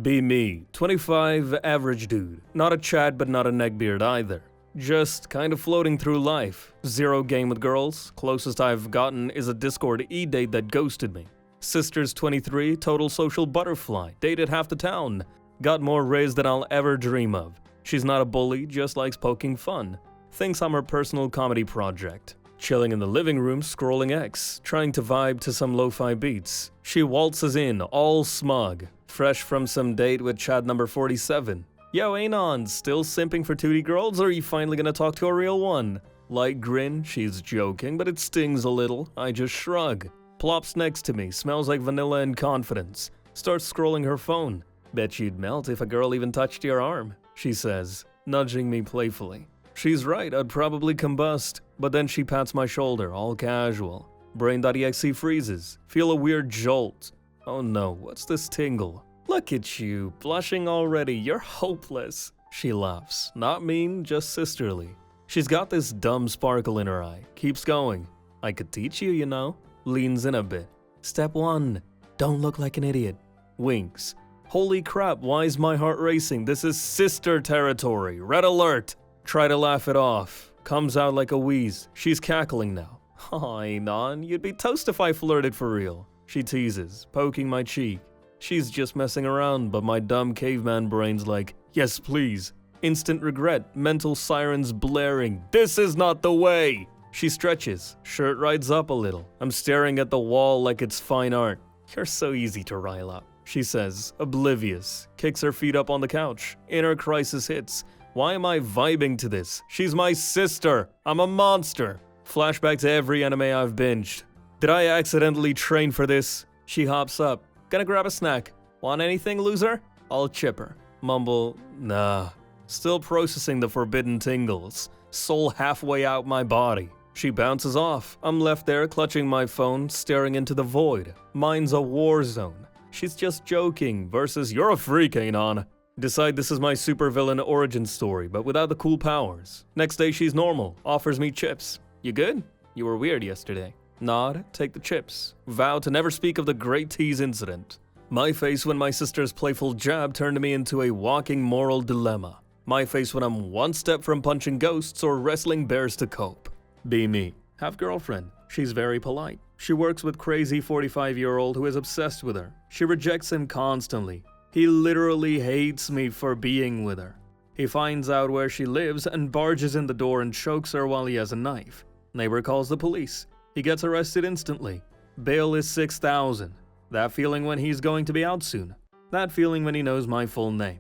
Be me, 25, average dude. Not a Chad but not a neckbeard either. Just kind of floating through life. Zero game with girls. Closest I've gotten is a Discord e-date that ghosted me. Sister's 23, total social butterfly. Dated half the town. Got more raised than I'll ever dream of. She's not a bully, just likes poking fun. Thinks I'm her personal comedy project. Chilling in the living room, scrolling X, trying to vibe to some lo-fi beats. She waltzes in, all smug. Fresh from some date with Chad number 47. Yo, Anon, still simping for 2D girls, or are you finally gonna talk to a real one? Light grin, she's joking, but it stings a little. I just shrug. Plops next to me, smells like vanilla and confidence. Starts scrolling her phone. Bet you'd melt if a girl even touched your arm, she says, nudging me playfully. She's right, I'd probably combust. But then she pats my shoulder, all casual. Brain.exe freezes. Feel a weird jolt. Oh no, what's this tingle? Look at you, blushing already, you're hopeless. She laughs, not mean, just sisterly. She's got this dumb sparkle in her eye, keeps going. I could teach you, you know. Leans in a bit. Step 1, don't look like an idiot. Winks. Holy crap, why is my heart racing? This is sister territory, red alert. Try to laugh it off. Comes out like a wheeze. She's cackling now. Aw, Anon, you'd be toast if I flirted for real. She teases, poking my cheek. She's just messing around, but my dumb caveman brain's like, yes please. Instant regret, mental sirens blaring. This is not the way! She stretches, shirt rides up a little. I'm staring at the wall like it's fine art. You're so easy to rile up, she says, oblivious. Kicks her feet up on the couch. Inner crisis hits. Why am I vibing to this? She's my sister. I'm a monster. Flashback to every anime I've binged. Did I accidentally train for this? She hops up. Gonna grab a snack. Want anything, loser? I'll chip her. Mumble, nah. Still processing the forbidden tingles. Soul halfway out my body. She bounces off. I'm left there clutching my phone, staring into the void. Mine's a war zone. She's just joking versus you're a freak, Anon. Decide this is my supervillain origin story, but without the cool powers. Next day she's normal, offers me chips. You good? You were weird yesterday. Nod, take the chips. Vow to never speak of the Great Tease incident. My face when my sister's playful jab turned me into a walking moral dilemma. My face when I'm one step from punching ghosts or wrestling bears to cope. Be me. Have girlfriend. She's very polite. She works with crazy 45-year-old who is obsessed with her. She rejects him constantly. He literally hates me for being with her. He finds out where she lives and barges in the door and chokes her while he has a knife. Neighbor calls the police. He gets arrested instantly. Bail is $6,000. That feeling when he's going to be out soon. That feeling when he knows my full name.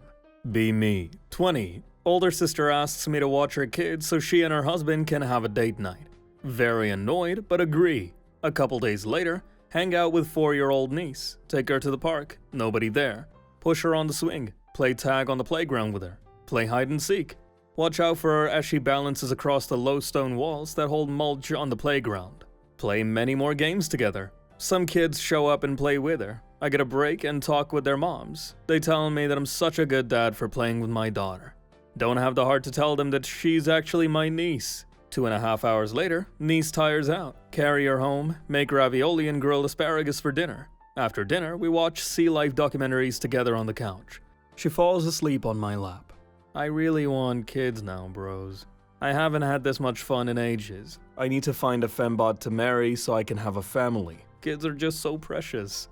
Be me. 20. Older sister asks me to watch her kids so she and her husband can have a date night. Very annoyed, but agree. A couple days later, hang out with 4-year-old niece. Take her to the park. Nobody there. Push her on the swing. Play tag on the playground with her. Play hide and seek. Watch out for her as she balances across the low stone walls that hold mulch on the playground. Play many more games together. Some kids show up and play with her. I get a break and talk with their moms. They tell me that I'm such a good dad for playing with my daughter. Don't have the heart to tell them that she's actually my niece. 2.5 hours later, niece tires out. Carry her home, make ravioli and grilled asparagus for dinner. After dinner, we watch sea life documentaries together on the couch. She falls asleep on my lap. I really want kids now, bros. I haven't had this much fun in ages. I need to find a fembot to marry so I can have a family. Kids are just so precious.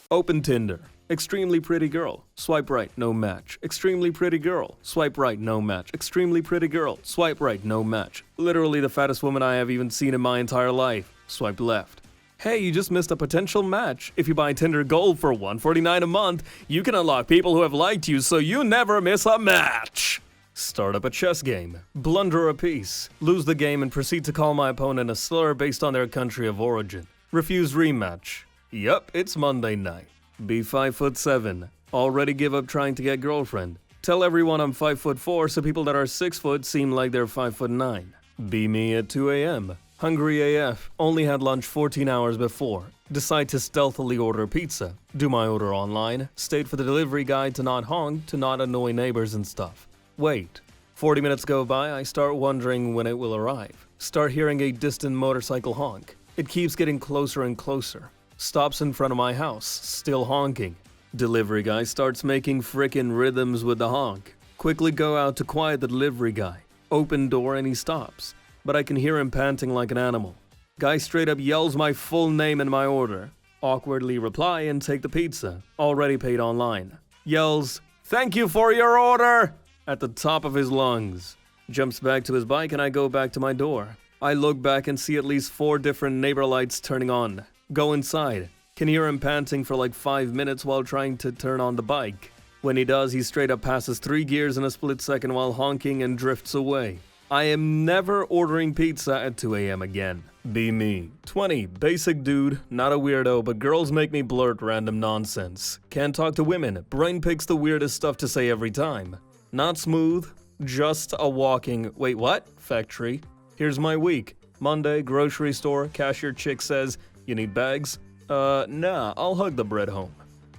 Open Tinder. Extremely pretty girl. Swipe right, no match. Extremely pretty girl. Swipe right, no match. Extremely pretty girl. Swipe right, no match. Literally the fattest woman I have even seen in my entire life. Swipe left. Hey, you just missed a potential match. If you buy Tinder Gold for $149 a month, you can unlock people who have liked you so you never miss a match. Start up a chess game. Blunder a piece. Lose the game and proceed to call my opponent a slur based on their country of origin. Refuse rematch. Yup, it's Monday night. Be 5'7". Already give up trying to get girlfriend. Tell everyone I'm 5'4" so people that are 6 foot seem like they're 5'9". Be me at 2 a.m. Hungry AF, only had lunch 14 hours before. Decide to stealthily order pizza. Do my order online. Stayed for the delivery guy to not honk, to not annoy neighbors and stuff. Wait. 40 minutes go by, I start wondering when it will arrive. Start hearing a distant motorcycle honk. It keeps getting closer and closer. Stops in front of my house, still honking. Delivery guy starts making frickin' rhythms with the honk. Quickly go out to quiet the delivery guy. Open door and he stops, but I can hear him panting like an animal. Guy straight up yells my full name and my order. Awkwardly reply and take the pizza, already paid online. Yells, "Thank you for your order!" at the top of his lungs. Jumps back to his bike and I go back to my door. I look back and see at least 4 different neighbor lights turning on. Go inside. Can hear him panting for like 5 minutes while trying to turn on the bike. When he does, he straight up passes 3 gears in a split second while honking and drifts away. I am never ordering pizza at 2 a.m. again. Be me. 20. Basic dude, not a weirdo, but girls make me blurt random nonsense. Can't talk to women. Brain picks the weirdest stuff to say every time. Not smooth, just a walking, wait what? Factory. Here's my week. Monday, grocery store, cashier chick says, "You need bags?" Nah, I'll hug the bread home.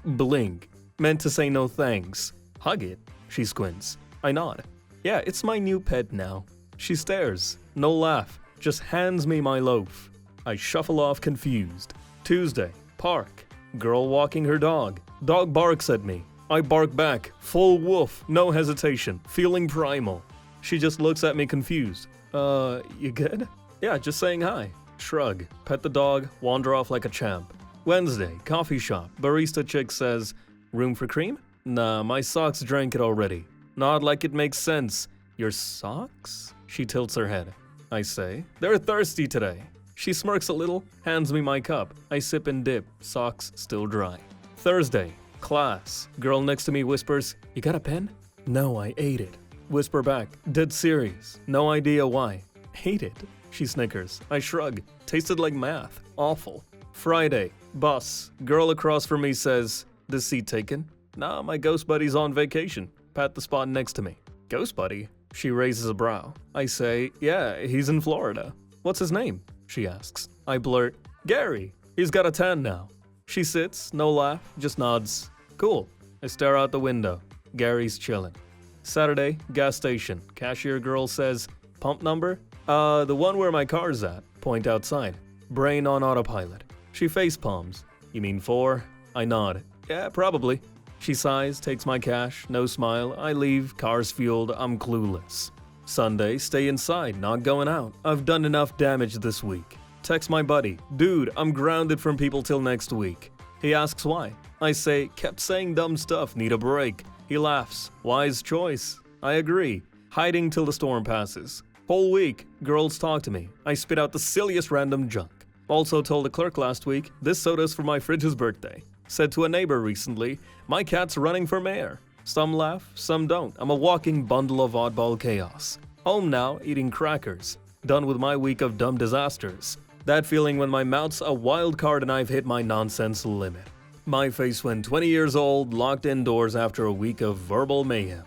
Blink. Meant to say no thanks. Hug it. She squints. I nod. Yeah, it's my new pet now. She stares. No laugh. Just hands me my loaf. I shuffle off confused. Tuesday. Park. Girl walking her dog. Dog barks at me. I bark back. Full woof. No hesitation. Feeling primal. She just looks at me confused. You good? Yeah, just saying hi. Shrug. Pet the dog. Wander off like a champ. Wednesday. Coffee shop. Barista chick says, "Room for cream?" Nah, my socks drank it already. Nod like it makes sense. Your socks? She tilts her head. I say, "They're thirsty today." She smirks a little, hands me my cup. I sip and dip, socks still dry. Thursday, class. Girl next to me whispers, "You got a pen?" No, I ate it. Whisper back, dead serious. No idea why. Hate it. She snickers. I shrug. Tasted like math. Awful. Friday, bus. Girl across from me says, "This seat taken?" Nah, my ghost buddy's on vacation. Pat the spot next to me. Ghost buddy? She raises a brow. I say, "Yeah, he's in Florida." "What's his name?" she asks. I blurt, "Gary. He's got a tan now." She sits, no laugh, just nods. Cool. I stare out the window. Gary's chilling. Saturday, gas station. Cashier girl says, "Pump number?" The one where my car's at." Point outside. Brain on autopilot. She face palms. "You mean 4? I nod. "Yeah, probably." She sighs, takes my cash, no smile. I leave, car's fueled, I'm clueless. Sunday, stay inside, not going out. I've done enough damage this week. Text my buddy, "Dude, I'm grounded from people till next week." He asks why. I say, "Kept saying dumb stuff, need a break." He laughs. Wise choice. I agree. Hiding till the storm passes. Whole week, girls talk to me. I spit out the silliest random junk. Also told the clerk last week, "This soda's for my fridge's birthday." Said to a neighbor recently, "My cat's running for mayor." Some laugh, some don't. I'm a walking bundle of oddball chaos. Home now, eating crackers. Done with my week of dumb disasters. That feeling when my mouth's a wild card and I've hit my nonsense limit. My face when 20 years old, locked indoors after a week of verbal mayhem.